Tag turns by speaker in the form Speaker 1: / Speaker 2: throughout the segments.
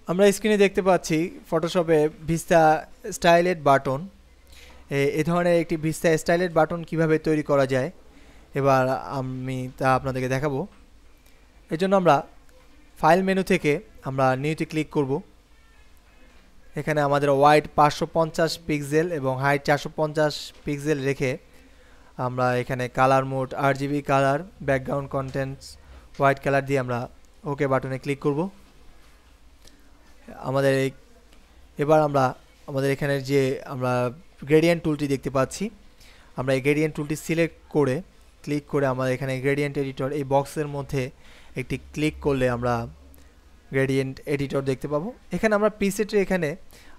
Speaker 1: আমরা স্ক্রিনে দেখতে পাচ্ছি ফটোশপে ভিস্তা স্টাইলেট বাটন। এই ধরনের একটি ভিস্তা স্টাইলেট বাটন কিভাবে তৈরি করা যায় এবার আমি তা আপনাদেরকে দেখাবো। এর জন্য আমরা ফাইল মেনু থেকে আমরা নিউতে ক্লিক করব। এখানে আমাদের ওয়াইড 550 পিক্সেল এবং হাইট 450 পিক্সেল রেখে আমরা এখানে colour mode RGB colour, background contents white colour দিয়ে আমরা ওকে বাটনে ক্লিক করব। এবার আমরা আমাদের এখানে যে আমরা গ্রেডিয়েন্ট টুলটি দেখতে পাচ্ছি, আমরা এই গ্রেডিয়েন্ট টুলটি সিলেক্ট করে ক্লিক করে আমাদের এখানে গ্রেডিয়েন্ট এডিটর এই বক্সের মধ্যে একটি ক্লিক করলে আমরা গ্রেডিয়েন্ট এডিটর দেখতে পাবো। এখানে আমরা প্রিসেটের এখানে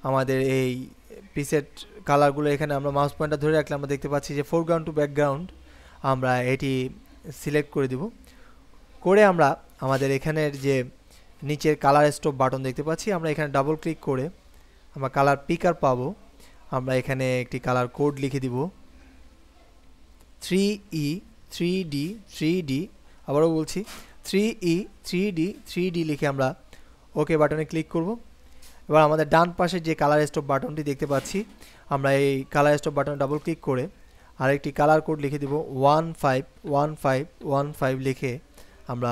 Speaker 1: আমাদের এই প্রিসেট কালারগুলো এখানে আমরা মাউস পয়েন্টার ধরে রাখলে আমরা দেখতে পাচ্ছি যে ফোরগ্রাউন্ড টু ব্যাকগ্রাউন্ড আমরা এটি সিলেক্ট করে দিব। করে আমরা আমাদের এখানের যে নিচের কালার স্টপ বাটন দেখতে পাচ্ছি, আমরা এখানে ডাবল ক্লিক করে আমরা কালার পিকার পাবো। আমরা এখানে একটি কালার কোড লিখে দিব 3E 3D 3D, আবারও বলছি 3E 3D 3D লিখে আমরা ওকে বাটনে ক্লিক করব। এবার আমাদের ডান পাশে যে কালার স্টপ বাটনটি দেখতে পাচ্ছি, আমরা এই কালার স্টপ বাটনে ডাবল ক্লিক করে আরেকটি কালার কোড লিখে দিব 151515 লিখে আমরা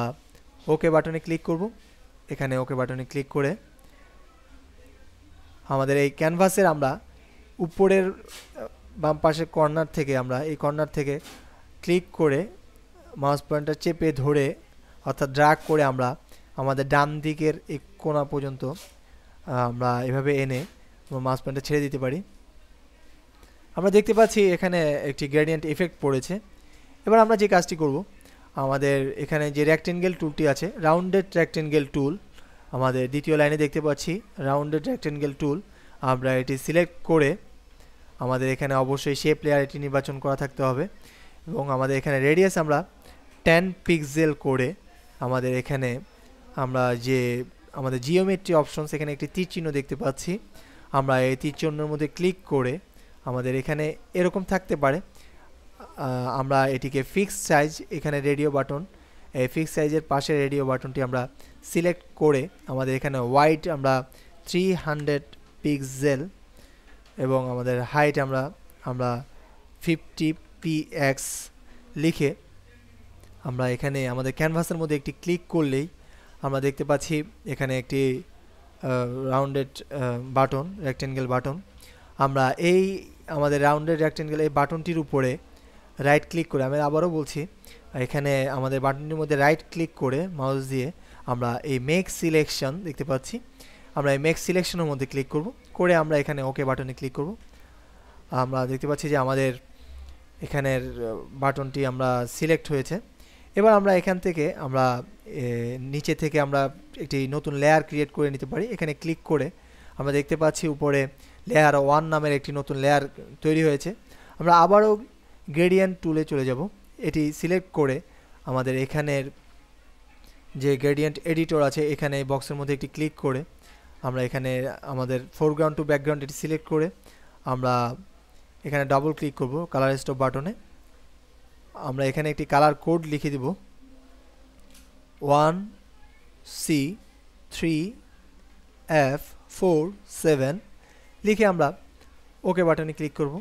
Speaker 1: ওকে বাটনে ক্লিক করব। এখানে ওকে বাটনে ক্লিক করে আমাদের এই ক্যানভাসের আমরা উপরের বাম পাশের কর্নার থেকে আমরা এই কর্নার থেকে ক্লিক করে মাউস পয়েন্টার চেপে ধরে অর্থাৎ ড্র্যাগ করে আমরা আমাদের ডান দিকের এই কোণা পর্যন্ত আমরা এভাবে এনে মাউস পয়েন্টার ছেড়ে দিতে পারি। আমরা দেখতে পাচ্ছি এখানে একটি গ্রেডিয়েন্ট ইফেক্ট পড়েছে। এবার আমরা যে কাজটি করব, আমাদের এখানে যে রেক্টেঙ্গেল টুলটি আছে, রাউন্ডেড রেক্টেঙ্গেল টুল, আমাদের দ্বিতীয় লাইনে দেখতে পাচ্ছি রাউন্ডেড রেক্টেঙ্গেল টুল, আমরা এটি সিলেক্ট করে আমাদের এখানে অবশ্যই শেপ লেয়ার এটি নির্বাচন করা থাকতে হবে এবং আমাদের এখানে রেডিয়াস আমরা 10 পিক্সেল করে আমাদের এখানে আমরা যে আমাদের জিওমেট্রি অপশনস এখানে একটি তীর চিহ্ন দেখতে পাচ্ছি, আমরা এই তীর চিহ্নের মধ্যে ক্লিক করে আমাদের এখানে এরকম থাকতে পারে, আমরা এটিকে ফিক্স সাইজ এখানে রেডিও বাটন, এই ফিক্স সাইজের পাশে রেডিও বাটনটি আমরা সিলেক্ট করে আমাদের এখানে ওয়াইড আমরা 300 পিক্সেল এবং আমাদের হাইট আমরা 50px লিখে আমরা এখানে আমাদের ক্যানভাসের মধ্যে একটি ক্লিক করলেই আমরা দেখতে পাচ্ছি এখানে একটি রাউন্ডেড বাটন, রেক্টেঙ্গেল বাটন। আমরা এই আমাদের রাউন্ডেড রেক্টেঙ্গেল এই বাটনটির উপরে রাইট ক্লিক করে, আমি আবারও বলছি, এখানে আমাদের বাটনটির মধ্যে রাইট ক্লিক করে মাউস দিয়ে আমরা এই মেক সিলেকশন দেখতে পাচ্ছি, আমরা এই মেক সিলেকশনের মধ্যে ক্লিক করব, করে আমরা এখানে ওকে বাটনে ক্লিক করব। আমরা দেখতে পাচ্ছি যে আমাদের এখানের বাটনটি আমরা সিলেক্ট হয়েছে। এবার আমরা এখান থেকে আমরা নিচে থেকে আমরা একটি নতুন লেয়ার ক্রিয়েট করে নিতে পারি। এখানে ক্লিক করে আমরা দেখতে পাচ্ছি উপরে লেয়ার 1 নামের একটি নতুন লেয়ার তৈরি হয়েছে। আমরা আবারও গ্রেডিয়েন্ট টুলে চলে যাব, এটি সিলেক্ট করে আমাদের এখানের যে গ্রেডিয়েন্ট এডিটর আছে এখানে এই বক্সের মধ্যে একটি ক্লিক করে আমরা এখানে আমাদের ফোরগ্রাউন্ড টু ব্যাকগ্রাউন্ড এটি সিলেক্ট করে আমরা এখানে ডাবল ক্লিক করব কালার স্টপ বাটনে। আমরা এখানে একটি কালার কোড লিখে দিব 1C3F47 লিখে আমরা ওকে বাটনে ক্লিক করব।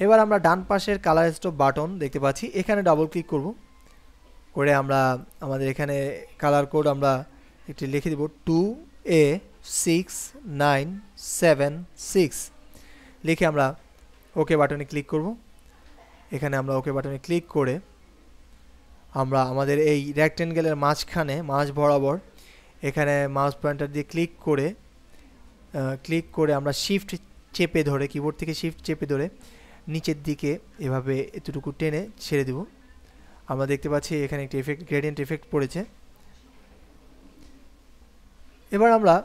Speaker 1: এবার আমরা ডান পাশের কালার স্টপ বাটন দেখতে পাচ্ছি, এখানে ডাবল ক্লিক করব, করে আমরা আমাদের এখানে কালার কোড আমরা একটি লিখে দিব 2A6976 লিখে আমরা ওকে বাটনে ক্লিক করব। এখানে আমরা ওকে বাটনে ক্লিক করে আমরা আমাদের এই রেক্টেঙ্গেলের মাঝখানে মাঝ বরাবর এখানে মাউস পয়েন্টার দিয়ে ক্লিক করে আমরা শিফট চেপে ধরে, কিবোর্ড থেকে শিফট চেপে ধরে নিচের দিকে এভাবে এতটুকু টেনে ছেড়ে দেব। আমরা দেখতে পাচ্ছি এখানে একটি গ্রেডিয়েন্ট ইফেক্ট পড়েছে। এবার আমরা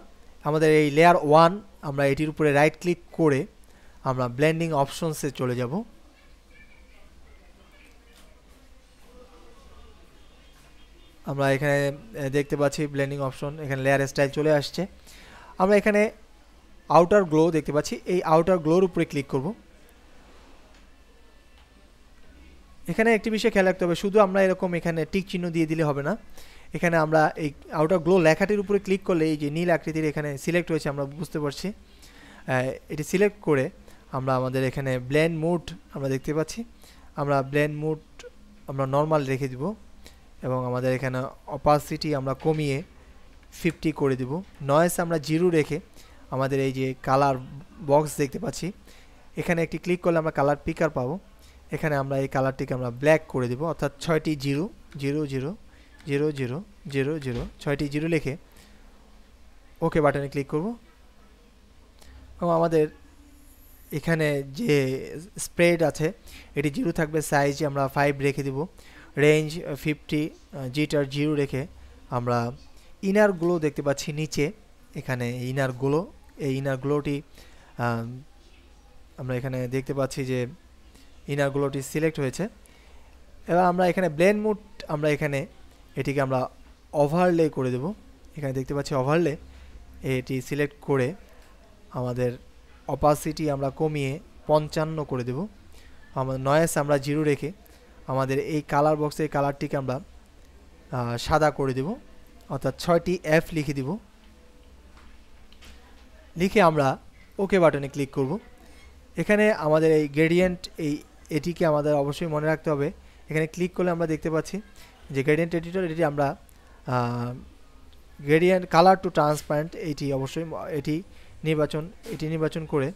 Speaker 1: আমাদের এই লেয়ার 1 আমরা এটির উপরে রাইট ক্লিক করে আমরা ব্লেন্ডিং অপশনসে চলে যাব। আমরা এখানে দেখতে পাচ্ছি ব্লেন্ডিং অপশন, এখানে লেয়ার স্টাইল চলে আসছে। আমরা এখানে আউটার গ্লো দেখতে পাচ্ছি, এই আউটার গ্লোর উপরে ক্লিক করব। এখানে একটি বিষয় খেয়াল রাখতে হবে, শুধু আমরা এরকম এখানে টিক চিহ্ন দিয়ে দিলে হবে না, এখানে আমরা এই আউটার গ্লো লেখাটির উপরে ক্লিক করলে এই যে নীল আকৃতির এখানে সিলেক্ট হয়েছে আমরা বুঝতে পারছি। এটি সিলেক্ট করে আমরা আমাদের এখানে ব্লেন্ড মোড আমরা দেখতে পাচ্ছি, আমরা ব্লেন্ড মোড আমরা নর্মাল রেখে দিব এবং আমাদের এখানে অপাসিটি আমরা কমিয়ে 50 করে দেব। নয়েজ আমরা 0 রেখে আমাদের এই যে কালার বক্স দেখতে পাচ্ছি এখানে একটি ক্লিক করলে আমরা কালার পিকার পাবো। এখানে আমরা এই কালারটিকে আমরা ব্ল্যাক করে দেব, অর্থাৎ 6টি 0 0 0 0 0 0 0 6টি 0 লিখে ওকে বাটনে ক্লিক করব এবং আমাদের এখানে যে স্প্রেড আছে এটি 0 থাকবে, সাইজ আমরা 5 রেখে দেব, রেঞ্জ 50, জিটার 0 রেখে আমরা ইনার গ্লো দেখতে পাচ্ছি নিচে এখানে ইনার গ্লো, এই ইনার গ্লোটি আমরা এখানে দেখতে পাচ্ছি যে ইনার গ্লোটি সিলেক্ট হয়েছে। এবার আমরা এখানে ব্লেন্ড মোড আমরা এখানে এটিকে আমরা ওভারলে করে দেব, এখানে দেখতে পাচ্ছি ওভারলে, এটি সিলেক্ট করে আমাদের অপাসিটি আমরা কমিয়ে 55 করে দেব। আমাদের নয়েজ আমরা 0 রেখে আমাদের এই কালার বক্সের কালারটিকে আমরা সাদা করে দেব, অর্থাৎ 6টি F লিখে দিব, লিখে আমরা ওকে বাটনে ক্লিক করব। এখানে আমাদের এই গ্রেডিয়েন্ট এটিকে আমাদের অবশ্যই মনে রাখতে হবে। এখানে ক্লিক করলে আমরা দেখতে পাচ্ছি যে গ্রেডিয়েন্ট এডিটর, এটি আমরা গ্রেডিয়েন্ট কালার টু ট্রান্সপারেন্ট এটি অবশ্যই এটি নির্বাচন করে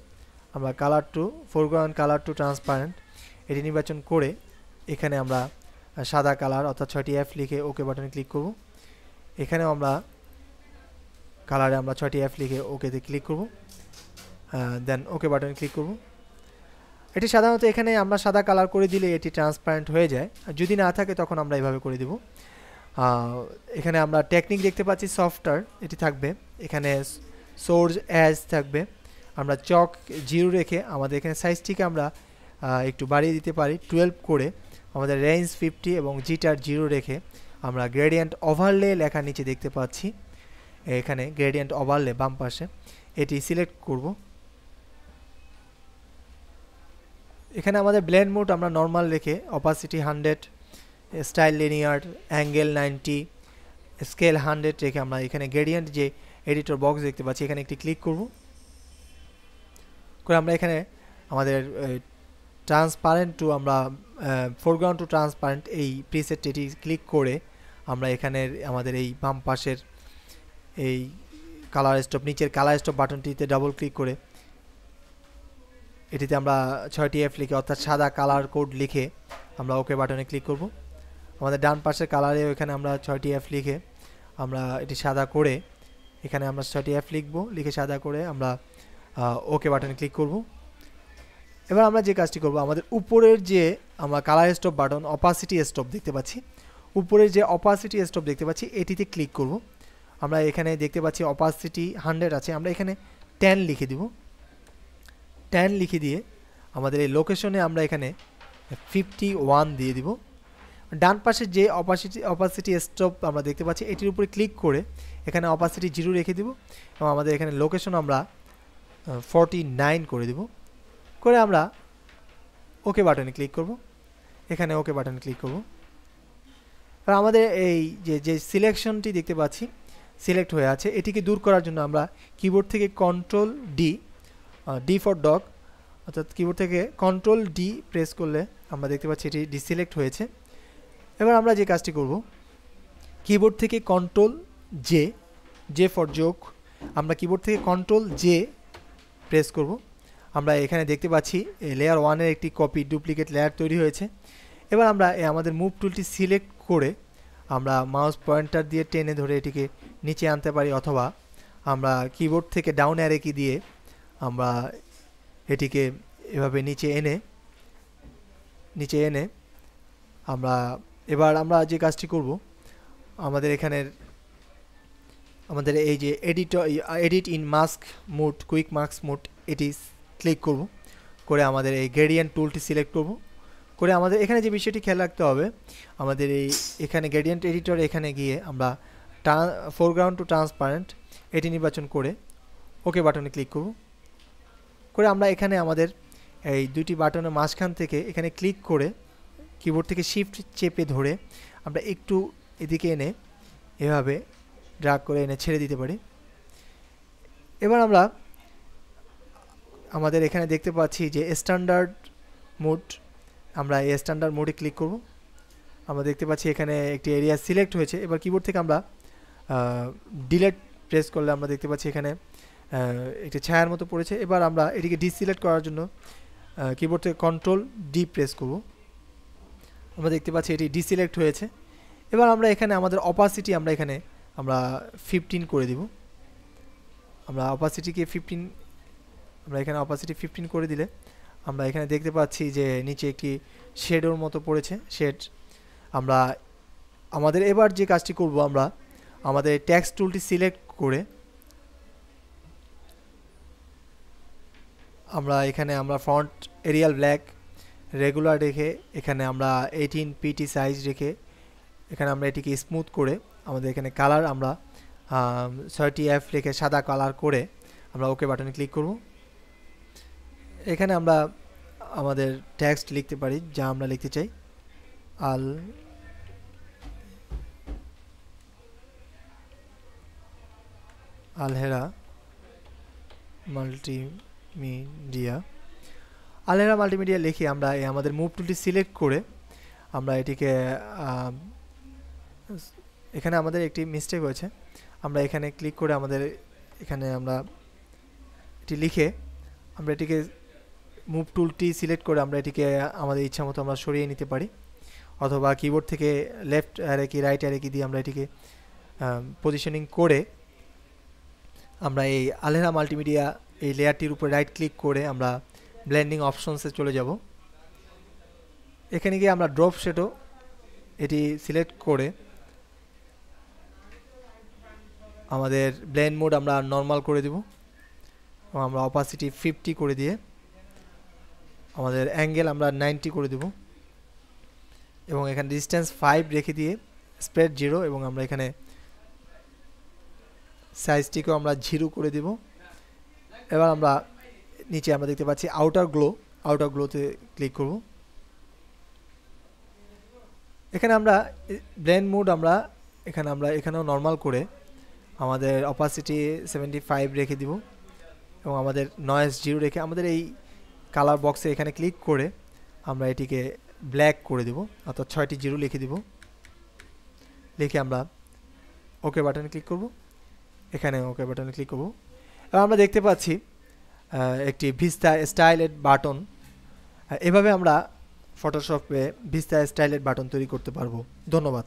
Speaker 1: আমরা colour to foreground colour to transparent এটি নির্বাচন করে এখানে আমরা সাদা কালার অর্থাৎ 6টি F লিখে ওকে বাটনে ক্লিক করব। এখানেও আমরা কালারে আমরা 6টি F লিখে ওকেতে ক্লিক করব, দেন ওকে বাটনে ক্লিক করব। এটি সাধারণত এখানে আমরা সাদা কালার করে দিলে এটি ট্রান্সপারেন্ট হয়ে যায়, আর যদি না থাকে তখন আমরা এইভাবে করে দেব। এখানে আমরা টেকনিক দেখতে পাচ্ছি, সফটওয়্যার এটি থাকবে, এখানে সোর্স অ্যাজ থাকবে, আমরা চক 0 রেখে আমাদের এখানে সাইজটিকে আমরা একটু বাড়িয়ে দিতে পারি 12 করে, আমাদের রেঞ্জ 50 এবং জিটার 0 রেখে আমরা গ্রেডিয়েন্ট ওভারলে লেখা নিচে দেখতে পাচ্ছি, এখানে গ্রেডিয়েন্ট ওভারলে বাম পাশে এটি সিলেক্ট করব। এখানে আমাদের ব্লেন্ড মোড আমরা নর্মাল রেখে opacity 100, style linear, angle 90, scale 100 রেখে আমরা এখানে গ্রেডিয়েন্ট যে এডিটর বক্স দেখতে পাচ্ছি এখানে একটি ক্লিক করব, করে আমরা এখানে আমাদের ট্রান্সপারেন্ট টু আমরা ফোরগ্রাউন্ড টু ট্রান্সপারেন্ট এই প্রিসেটটি ক্লিক করে আমরা এখানে আমাদের এই বাম পাশের এই কালার স্টপ নিচের কালার স্টপ বাটনটিতে ডাবল ক্লিক করে এটিতে আমরা 6টি F লিখে অর্থাৎ সাদা কালার কোড লিখে আমরা ওকে বাটনে ক্লিক করব। আমাদের ডান পাশের কালারে এখানে আমরা 6টি F লিখে আমরা এটি সাদা করে এখানে আমরা 6টি F লিখব, লিখে সাদা করে আমরা ওকে বাটনে ক্লিক করব। এবার আমরা যে কাজটি করব, আমাদের উপরের যে আমরা colour stop button opacity stop দেখতে পাচ্ছি, উপরের যে অপাসিটি স্টপ দেখতে পাচ্ছি এটিতে ক্লিক করব। আমরা এখানে দেখতে পাচ্ছি অপাসিটি 100 আছে, আমরা এখানে 10 লিখে দিব, 10 লিখে দিয়ে আমাদের এই লোকেশনে আমরা এখানে 51 দিয়ে দিব। ডান পাশে যে অপাসিটি স্টপ আমরা দেখতে পাচ্ছি এটির উপরে ক্লিক করে এখানে অপাসিটি 0 রেখে দিব এবং আমাদের এখানে লোকেশন আমরা 49 করে দিব, করে আমরা ওকে বাটনে ক্লিক করব। এখানে ওকে বাটনে ক্লিক করব। আর আমাদের এই যে সিলেকশনটি দেখতে পাচ্ছি সিলেক্ট হয়ে আছে, এটিকে দূর করার জন্য আমরা কিবোর্ড থেকে কন্ট্রোল ডি ফর ডগ, অর্থাৎ কিবোর্ড থেকে কন্ট্রোল ডি প্রেস করলে আমরা দেখতে পাচ্ছি এটি ডিসিলেক্ট হয়েছে। এবার আমরা যে কাজটি করব, কিবোর্ড থেকে কন্ট্রোল জে ফর যোগ, আমরা কিবোর্ড থেকে কন্ট্রোল জে প্রেস করব। আমরা এখানে দেখতে পাচ্ছি লেয়ার 1-এর একটি কপি ডুপ্লিকেট লেয়ার তৈরি হয়েছে। এবার আমরা আমাদের মুভ টুলটি সিলেক্ট করে আমরা মাউস পয়েন্টার দিয়ে টেনে ধরে এটিকে নিচে আনতে পারি, অথবা আমরা কিবোর্ড থেকে ডাউন অ্যারো কি দিয়ে আমরা এটিকে এভাবে নিচে এনে আমরা এবার আমরা যে কাজটি করব, আমাদের এই যে edit in mask mode quick mask mode এটি ক্লিক করব, করে আমাদের এই গ্রেডিয়েন্ট টুলটি সিলেক্ট করব, করে আমাদের এখানে যে বিষয়টি খেয়াল রাখতে হবে, আমাদের এখানে গ্রেডিয়েন্ট এডিটর এখানে গিয়ে আমরা ফোরগ্রাউন্ড টু ট্রান্সপারেন্ট এটি নির্বাচন করে ওকে বাটনে ক্লিক করব, করে আমরা এখানে আমাদের এই দুটি বাটনের মাঝখান থেকে এখানে ক্লিক করে কিবোর্ড থেকে শিফট চেপে ধরে আমরা একটু এদিকে এনে এভাবে ড্র্যাগ করে এনে ছেড়ে দিতে পারি। এবার আমরা আমাদের এখানে দেখতে পাচ্ছি যে স্ট্যান্ডার্ড মোড, আমরা এই স্ট্যান্ডার্ড মোডে ক্লিক করব। আমরা দেখতে পাচ্ছি এখানে একটি এরিয়া সিলেক্ট হয়েছে। এবার কিবোর্ড থেকে আমরা ডিলিট প্রেস করলে আমরা দেখতে পাচ্ছি এখানে একটি ছায়ার মতো পড়েছে। এবার আমরা এটিকে ডিসিলেক্ট করার জন্য কিবোর্ড থেকে কন্ট্রোল ডি প্রেস করব। আমরা দেখতে পাচ্ছি এটি ডিসিলেক্ট হয়েছে। এবার আমরা এখানে আমাদের অপাসিটি আমরা এখানে 15 করে দিব। আমরা অপাসিটিকে 15, আমরা এখানে অপাসিটি 15 করে দিলে আমরা এখানে দেখতে পাচ্ছি যে নিচে একটি শেডোর মতো পড়েছে, শেড। আমরা আমাদের এবার যে কাজটি করব, আমরা আমাদের টেক্সট টুলটি সিলেক্ট করে আমরা এখানে আমরা ফন্ট এরিয়াল ব্ল্যাক রেগুলার রেখে এখানে আমরা 18 পিটি সাইজ রেখে এখানে আমরা এটিকে স্মুথ করে আমাদের এখানে কালার আমরা 60F রেখে সাদা কালার করে আমরা ওকে বাটনে ক্লিক করব। এখানে আমরা আমাদের টেক্সট লিখতে পারি যা আমরা লিখতে চাই। আলহেরা মাল্টিমিডিয়া লিখে আমরা আমাদের মুভ টুলটি সিলেক্ট করে আমরা এটিকে এখানে আমাদের একটি মিস্টেক হয়েছে। আমরা এখানে ক্লিক করে আমাদের এখানে আমরা এটি লিখে আমরা এটিকে মুভ টুলটি সিলেক্ট করে আমরা এটিকে আমাদের ইচ্ছা মতো আমরা সরিয়ে নিতে পারি, অথবা কিবোর্ড থেকে লেফট অ্যারো কি রাইট অ্যারো কি দিয়ে আমরা এটিকে পজিশনিং করে আমরা এই আলহেরা মাল্টিমিডিয়া এই লেয়ারটির উপর রাইট ক্লিক করে আমরা ব্লেন্ডিং অপশনসে চলে যাব। এখানে গিয়ে আমরা ড্রপ শ্যাডো এটি সিলেক্ট করে আমাদের ব্লেন্ড মোড আমরা নর্মাল করে দেব এবং আমরা অপাসিটি 50 করে দিয়ে আমাদের অ্যাঙ্গেল আমরা 90 করে দেব এবং এখানে ডিসটেন্স 5 রেখে দিয়ে স্প্রেড 0 এবং আমরা এখানে সাইজটিকেও আমরা 0 করে দেব। এবার আমরা নিচে আমরা দেখতে পাচ্ছি আউটার গ্লোতে ক্লিক করব। এখানে আমরা ব্লেন্ড মোড আমরা এখানেও নর্মাল করে আমাদের অপাসিটি 75 রেখে দিব এবং আমাদের নয়েজ 0 রেখে আমাদের এই কালার বক্সে এখানে ক্লিক করে আমরা এটিকে ব্ল্যাক করে দেব, অর্থাৎ 6টি 0 লিখে দিব। লিখে আমরা ওকে বাটনে ক্লিক করব। এখানে ওকে বাটনে ক্লিক করব। এবার আমরা দেখতে পাচ্ছি একটি ভিস্তা স্টাইলেড বাটন। এভাবে আমরা ফটোশপে ভিস্তা স্টাইলেড বাটন তৈরি করতে পারবো। ধন্যবাদ।